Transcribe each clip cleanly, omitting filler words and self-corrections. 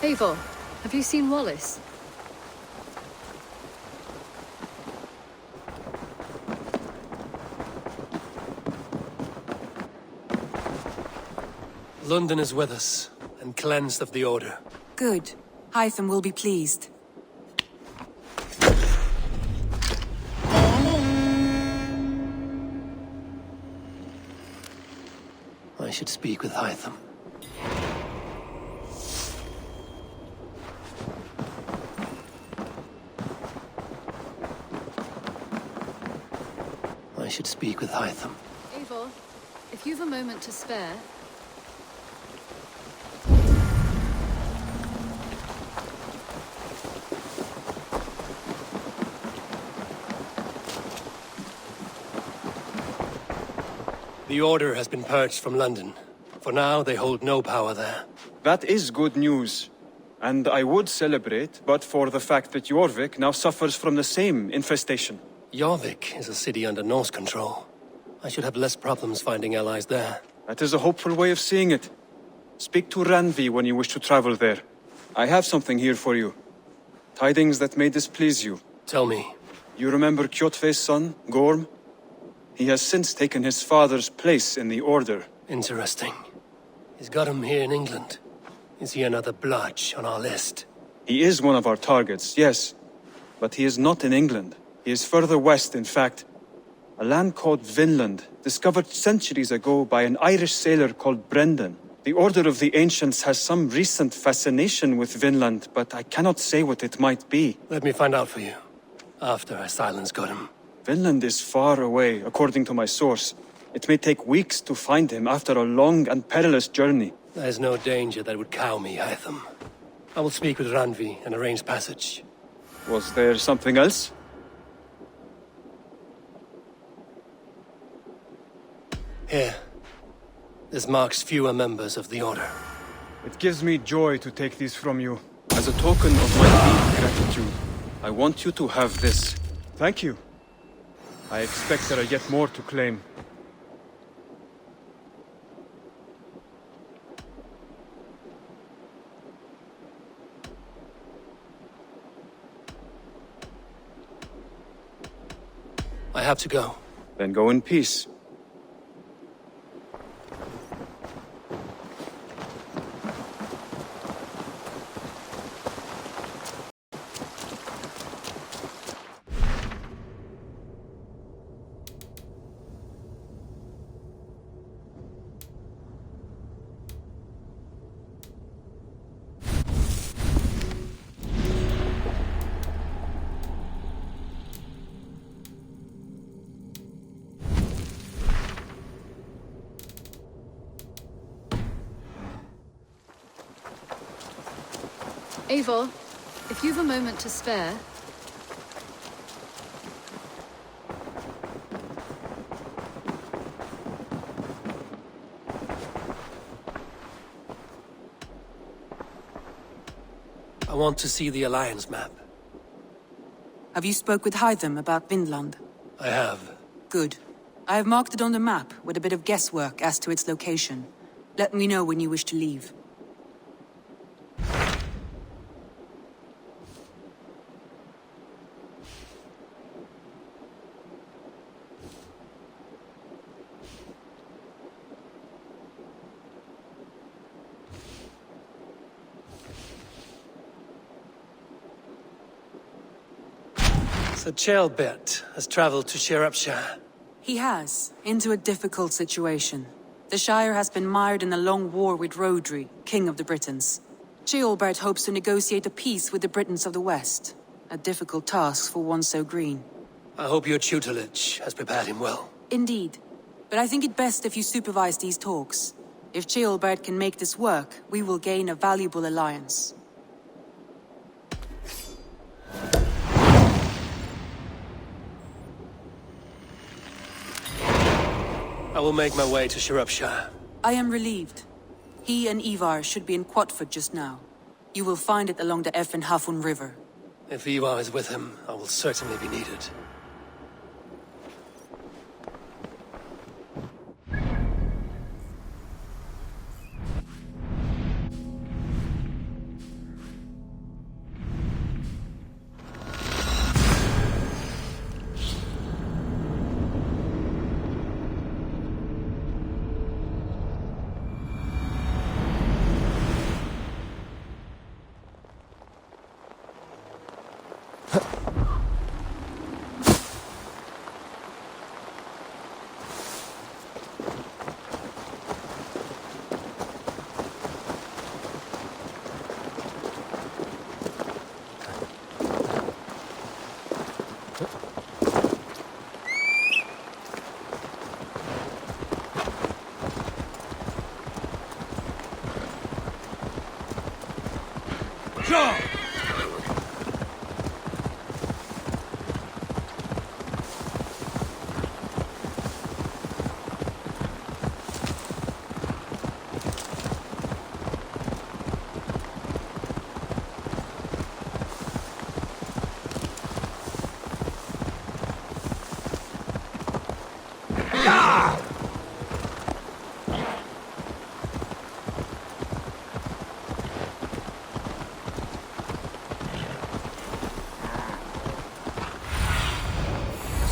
Eivor, have you seen Wallace? London is with us, and cleansed of the Order. Good. Hytham will be pleased. I should speak with Hytham. I should speak with Hytham. Eivor, if you've a moment to spare... The Order has been purged from London. For now, they hold no power there. That is good news. And I would celebrate, but for the fact that Jorvik now suffers from the same infestation. Jorvik is a city under Norse control. I should have less problems finding allies there. That is a hopeful way of seeing it. Speak to Randvi when you wish to travel there. I have something here for you. Tidings that may displease you. Tell me. You remember Kjotve's son, Gorm? He has since taken his father's place in the Order. Interesting. He's got him here in England. Is he another blotch on our list? He is one of our targets, yes. But he is not in England. He is further west, in fact. A land called Vinland, discovered centuries ago by an Irish sailor called Brendan. The Order of the Ancients has some recent fascination with Vinland, but I cannot say what it might be. Let me find out for you. After I silence Godham. Vinland is far away, according to my source. It may take weeks to find him after a long and perilous journey. There's no danger that would cow me, Hytham. I will speak with Randvi and arrange passage. Was there something else? Here. This marks fewer members of the Order. It gives me joy to take these from you. As a token of my deep gratitude, I want you to have this. Thank you. I expect there are yet more to claim. I have to go. Then go in peace. Eivor, if you've a moment to spare... I want to see the Alliance map. Have you spoke with Hytham about Vinland? I have. Good. I have marked it on the map, with a bit of guesswork as to its location. Let me know when you wish to leave. Sir Ceolbert has traveled to Shropshire. He has, into a difficult situation. The Shire has been mired in a long war with Rhodri, King of the Britons. Ceolbert hopes to negotiate a peace with the Britons of the West. A difficult task for one so green. I hope your tutelage has prepared him well. Indeed. But I think it best if you supervise these talks. If Ceolbert can make this work, we will gain a valuable alliance. I will make my way to Shropshire. I am relieved. He and Eivor should be in Quatford just now. You will find it along the Hafun River. If Eivor is with him, I will certainly be needed. Go!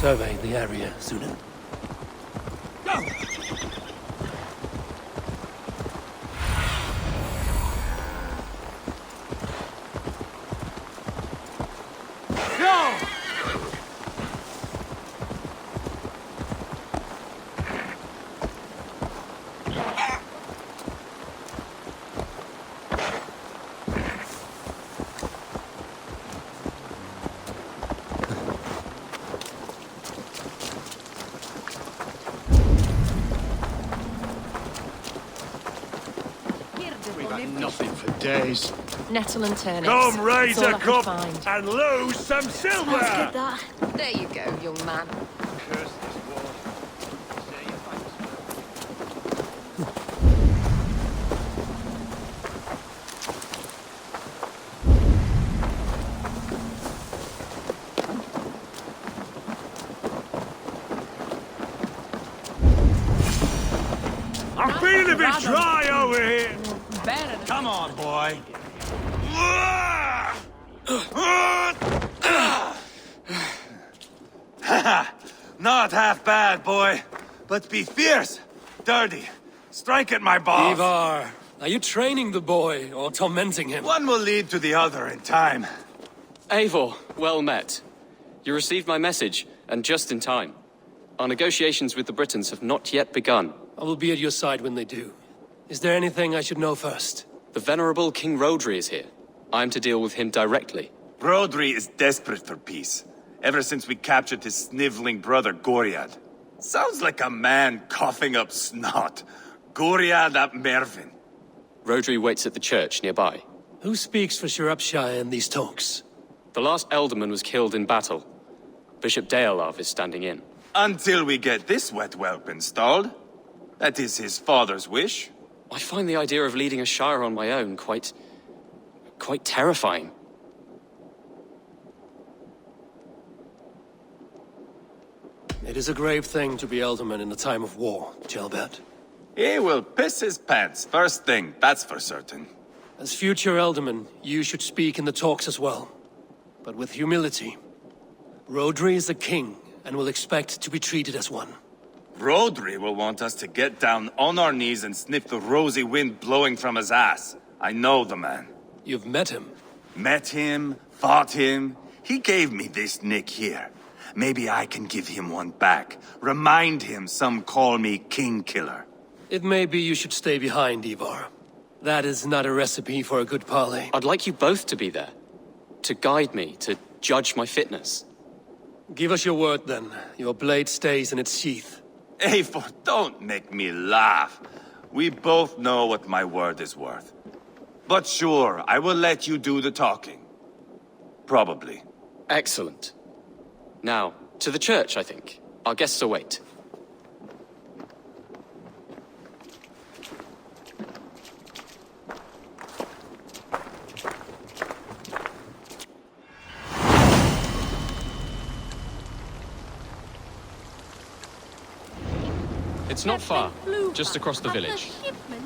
Survey the area, Sunan. Go! Go! Nothing for days. Nettle and turnips. Come raise That's all a I could cup find. and lose some silver! Let's get that. There you go, young man. Curse this war. Say your thanks. I'm feeling a bit dry over here. Come on, boy. Not half bad, boy. But be fierce, dirty. Strike at my balls. Eivor, are you training the boy or tormenting him? One will lead to the other in time. Eivor, well met. You received my message, and just in time. Our negotiations with the Britons have not yet begun. I will be at your side when they do. Is there anything I should know first? The venerable King Rhodri is here. I am to deal with him directly. Rhodri is desperate for peace, ever since we captured his sniveling brother Goriad. Sounds like a man coughing up snot. Goriad ap Mervin. Rhodri waits at the church nearby. Who speaks for Shropshire in these talks? The last alderman was killed in battle. Bishop Dealav is standing in. Until we get this wet whelp installed. That is his father's wish. I find the idea of leading a shire on my own quite terrifying. It is a grave thing to be alderman in a time of war, Gelbert. He will piss his pants first thing, that's for certain. As future alderman, you should speak in the talks as well. But with humility. Rhodri is the king, and will expect to be treated as one. Rhodri will want us to get down on our knees and sniff the rosy wind blowing from his ass. I know the man. You've met him. Met him, fought him. He gave me this nick here. Maybe I can give him one back. Remind him some call me King Killer. It may be you should stay behind, Eivor. That is not a recipe for a good parley. I'd like you both to be there. To guide me, to judge my fitness. Give us your word, then. Your blade stays in its sheath. Eivor, don't make me laugh. We both know what my word is worth. But sure, I will let you do the talking. Probably. Excellent. Now, to the church, I think. Our guests await. It's not far, just across the village.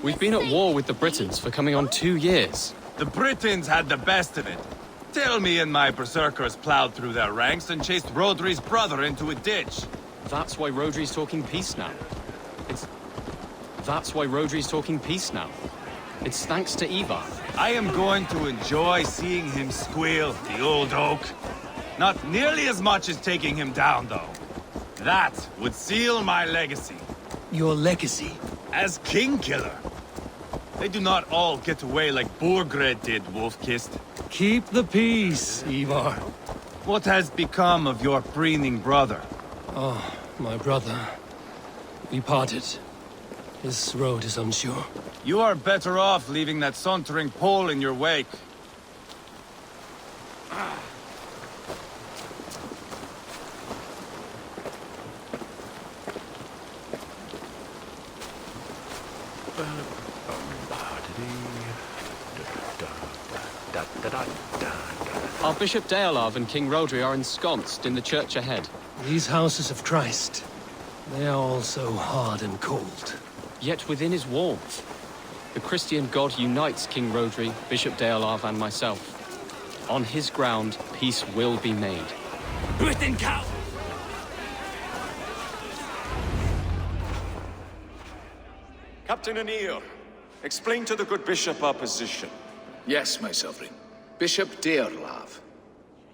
We've been at war with the Britons for coming on 2 years. The Britons had the best of it. Tell me and my berserkers plowed through their ranks and chased Rhodri's brother into a ditch. That's why Rhodri's talking peace now. That's why Rhodri's talking peace now. It's thanks to Eivor. I am going to enjoy seeing him squeal, the old oak. Not nearly as much as taking him down, though. That would seal my legacy. Your legacy? As King Killer. They do not all get away like Borgred did, Wolf-Kissed. Keep the peace, Eivor. What has become of your preening brother? Oh, my brother. We parted. His road is unsure. You are better off leaving that sauntering Pole in your wake. Our Bishop Deolav and King Rhodri are ensconced in the church ahead. These houses of Christ, they are all so hard and cold. Yet within his warmth, the Christian God unites King Rhodri, Bishop Deolav, and myself. On his ground, peace will be made. Britain cow! Captain Anir, explain to the good bishop our position. Yes, my sovereign. Bishop Deolav.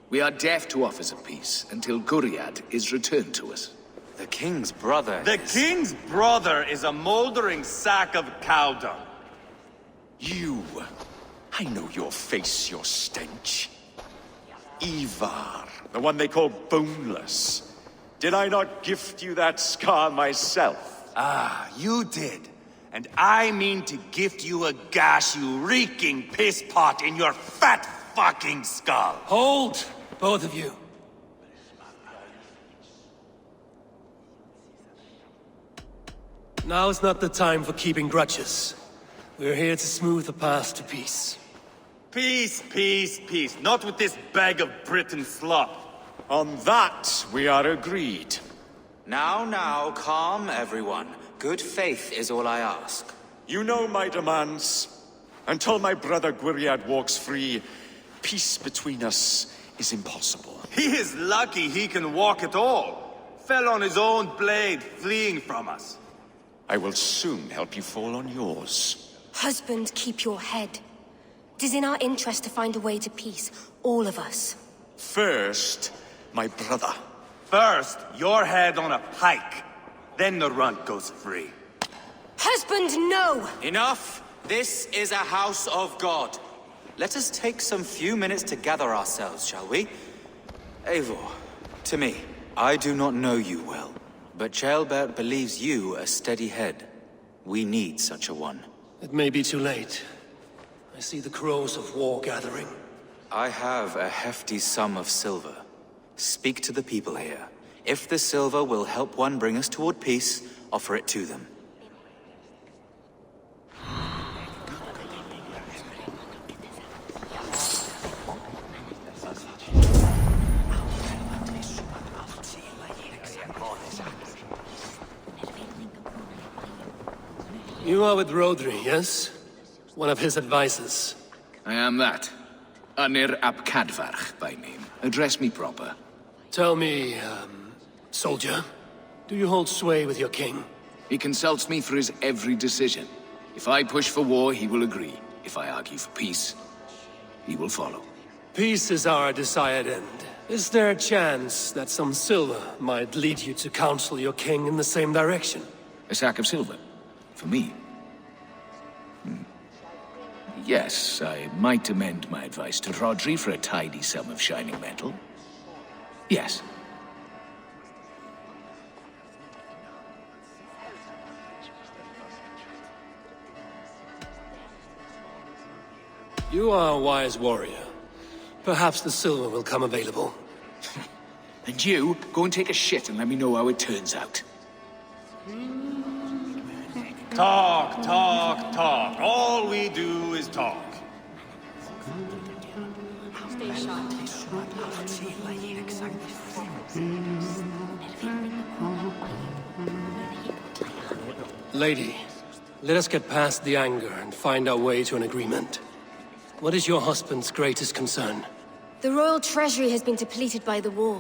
We are deaf to offers of peace until Guriad is returned to us. The king's brother The king's brother is a mouldering sack of cow dung. You! I know your face, your stench. Eivor, the one they call boneless. Did I not gift you that scar myself? Ah, you did. And I mean to gift you a gash, you reeking piss pot in your fat fucking skull. Hold, both of you. Now is not the time for keeping grudges. We're here to smooth the path to peace. Peace, peace, peace. Not with this bag of Britain slop. On that, we are agreed. Now, calm everyone. Good faith is all I ask. You know my demands. Until my brother Guriad walks free, peace between us is impossible. He is lucky he can walk at all. Fell on his own blade, fleeing from us. I will soon help you fall on yours. Husband, keep your head. It is in our interest to find a way to peace, all of us. First, my brother. First, your head on a pike. Then the runt goes free. Husband, no! Enough! This is a house of God. Let us take some few minutes to gather ourselves, shall we? Eivor, to me, I do not know you well, but Ceolbert believes you a steady head. We need such a one. It may be too late. I see the crows of war gathering. I have a hefty sum of silver. Speak to the people here. If the silver will help one bring us toward peace, offer it to them. You are with Rhodri, yes? One of his advisors. I am that. Anir ap Cadfarch by name. Address me proper. Tell me, soldier, do you hold sway with your king? He consults me for his every decision. If I push for war, he will agree. If I argue for peace, he will follow. Peace is our desired end. Is there a chance that some silver might lead you to counsel your king in the same direction? A sack of silver? For me? Yes, I might amend my advice to Rhodri for a tidy sum of shining metal. Yes. You are a wise warrior. Perhaps the silver will come available. And you, go and take a shit and let me know how it turns out. Talk, talk, talk. All we do is talk. Lady, let us get past the anger and find our way to an agreement. What is your husband's greatest concern? The royal treasury has been depleted by the war.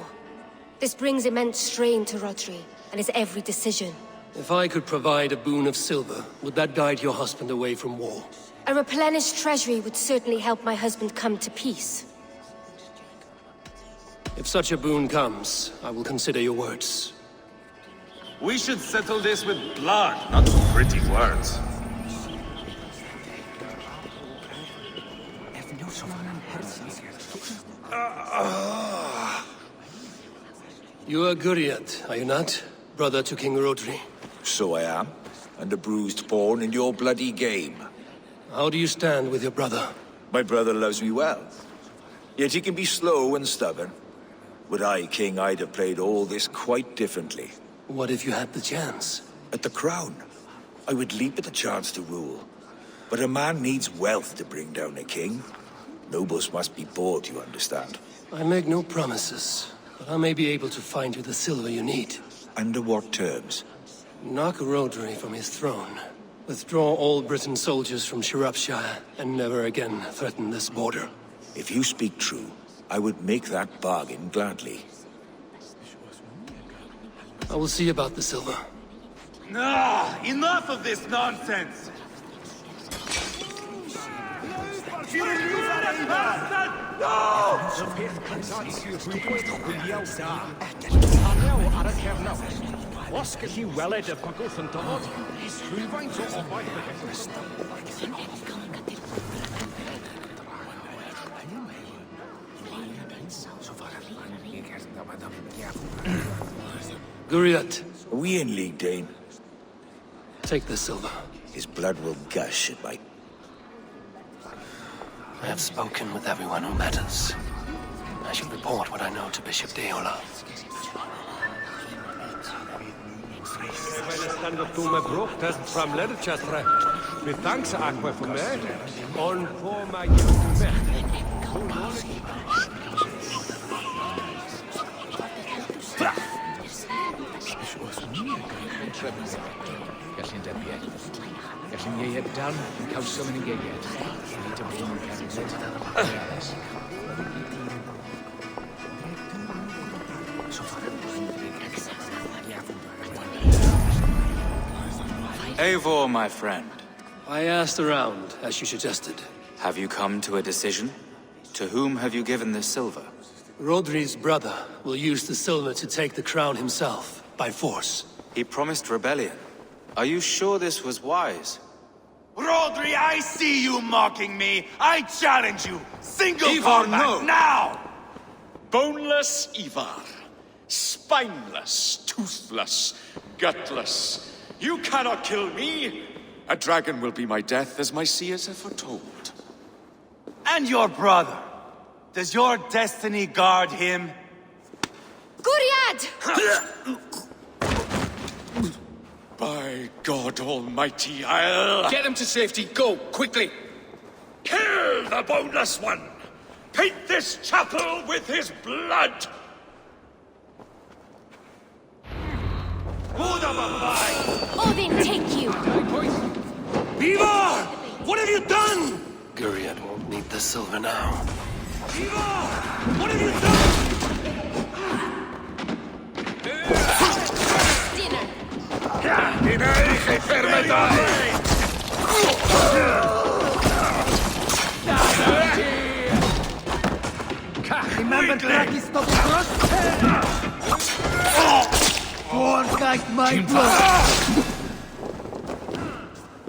This brings immense strain to Rhodri and his every decision. If I could provide a boon of silver, would that guide your husband away from war? A replenished treasury would certainly help my husband come to peace. If such a boon comes, I will consider your words. We should settle this with blood, not pretty words. You are Guriad, are you not? Brother to King Rhodri. So I am, and a bruised pawn in your bloody game. How do you stand with your brother? My brother loves me well. Yet he can be slow and stubborn. Were I king, I'd have played all this quite differently. What if you had the chance? At the crown, I would leap at the chance to rule. But a man needs wealth to bring down a king. Nobles must be bought, you understand. I make no promises, but I may be able to find you the silver you need. Under what terms? Knock Rhodri from his throne. Withdraw all Britain soldiers from Shropshire, and never again threaten this border. If you speak true, I would make that bargain gladly. I will see about the silver. Ah, enough of this nonsense! Guriat, Are we in league, Dane? take the silver. His blood will gush at my... I have spoken with everyone who matters. I shall report what I know to Bishop Deola. Eivor, my friend. I asked around, as you suggested. Have you come to a decision? To whom have you given this silver? Rhodri's brother will use the silver to take the crown himself, by force. He promised rebellion. Are you sure this was wise? Rhodri, I see you mocking me! I challenge you! Single Eivor, combat, no. now! Boneless Eivor. Spineless, toothless, gutless. You cannot kill me! A dragon will be my death, as my seers have foretold. And your brother. Does your destiny guard him? Guriad! By God Almighty, I'll... Get him to safety. Go, quickly. Kill the boneless one! Paint this chapel with his blood! Odin, take you! Eivor! What have you done? Guriad won't need the silver now. Eivor! What have you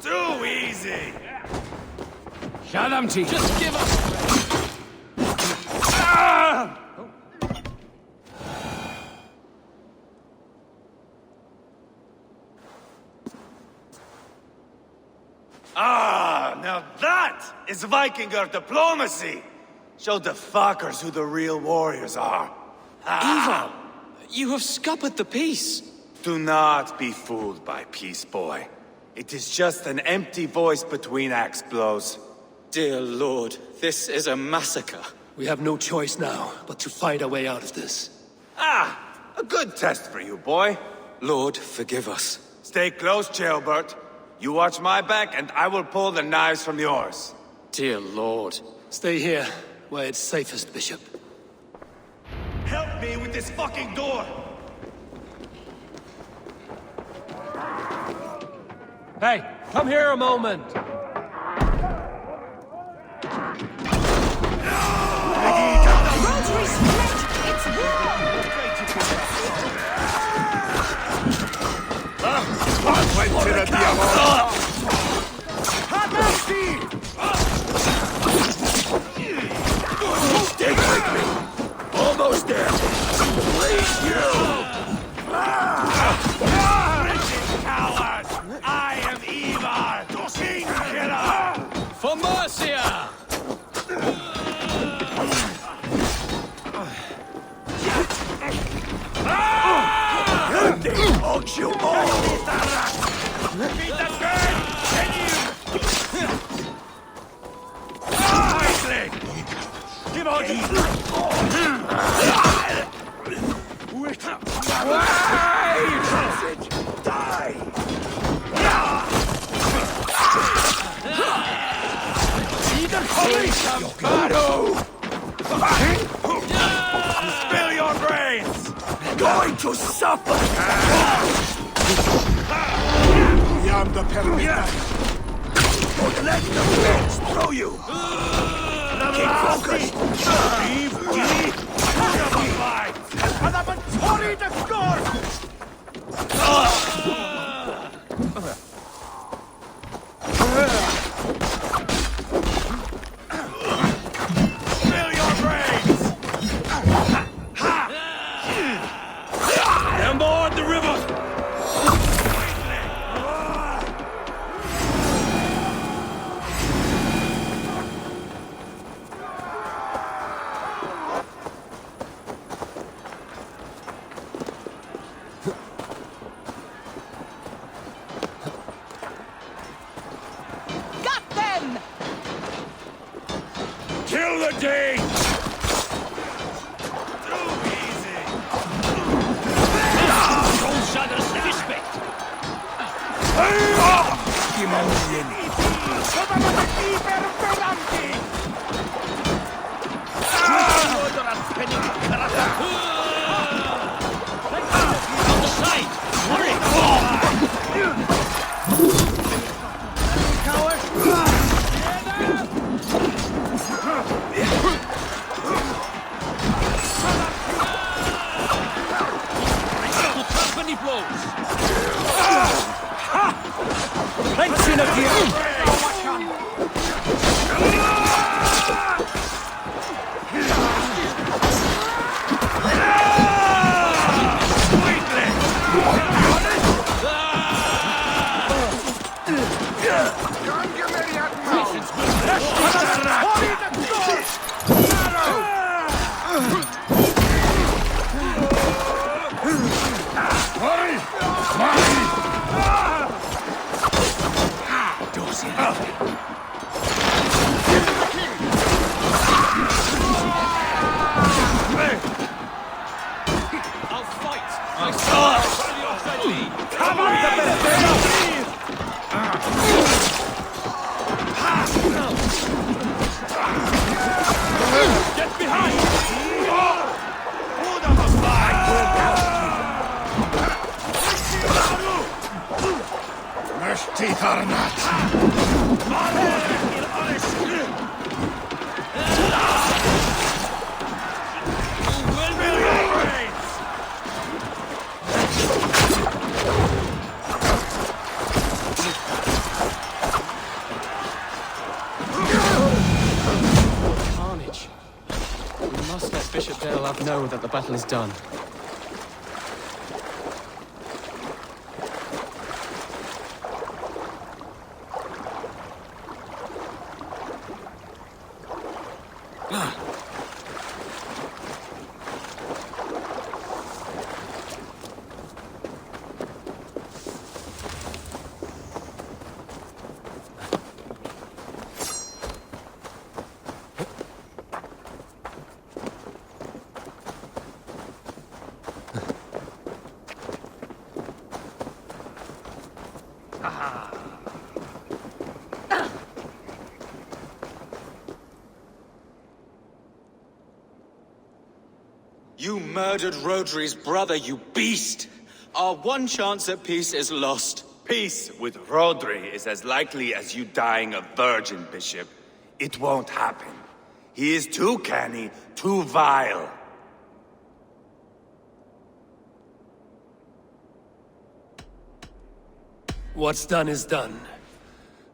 Too easy! Just give up! Ah, now that is Vikinger diplomacy! Show the fuckers who the real warriors are. Eivor! You have scuppered the peace! Do not be fooled by peace, boy. It is just an empty voice between axe blows. Dear Lord, this is a massacre. We have no choice now, but to fight our way out of this. Ah, a good test for you, boy. Lord, forgive us. Stay close, Jailbert. You watch my back, and I will pull the knives from yours. Dear Lord. Stay here, where it's safest, Bishop. Help me with this fucking door! Hey, come here a moment! Rhodri's fled! It's Stay with me! Almost there! Please, you! Coward! I am Eivor, King Killer! For Mercia! Spill your brains! Going to suffer! Beyond the permit. Don't let the fence throw you! Keep focused! Spill your brains! Down board the river! Got them! Kill the Dane! Carnage. We must let Bishop Deolav know that the battle is done. You murdered Rhodri's brother, you beast! Our one chance at peace is lost. Peace with Rhodri is as likely as you dying a virgin, Bishop. It won't happen. He is too canny, too vile. What's done is done.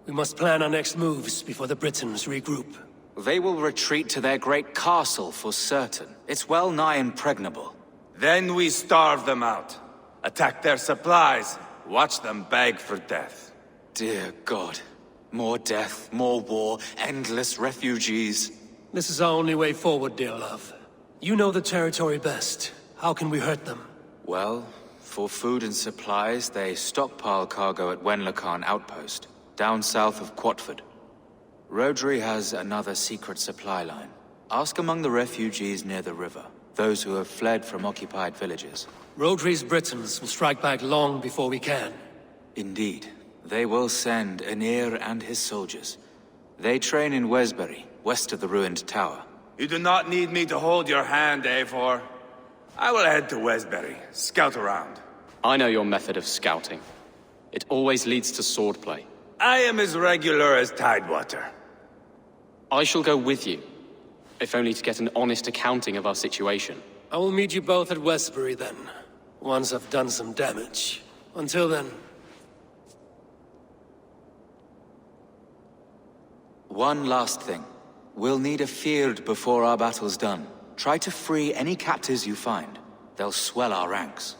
We must plan our next moves before the Britons regroup. They will retreat to their great castle for certain. It's well nigh impregnable. Then we starve them out. Attack their supplies. Watch them beg for death. Dear God. More death, more war, endless refugees. This is our only way forward, Deolav. You know the territory best. How can we hurt them? Well, for food and supplies, they stockpile cargo at Wenlocarn outpost, down south of Quatford. Rhodri has another secret supply line. Ask among the refugees near the river, those who have fled from occupied villages. Rhodri's Britons will strike back long before we can. Indeed. They will send Aenir and his soldiers. They train in Wesbury, west of the ruined tower. You do not need me to hold your hand, Eivor. I will head to Wesbury, scout around. I know your method of scouting. It always leads to swordplay. I am as regular as Tidewater. I shall go with you, if only to get an honest accounting of our situation. I will meet you both at Westbury then, once I've done some damage. Until then... One last thing. We'll need a fyrd before our battle's done. Try to free any captives you find. They'll swell our ranks.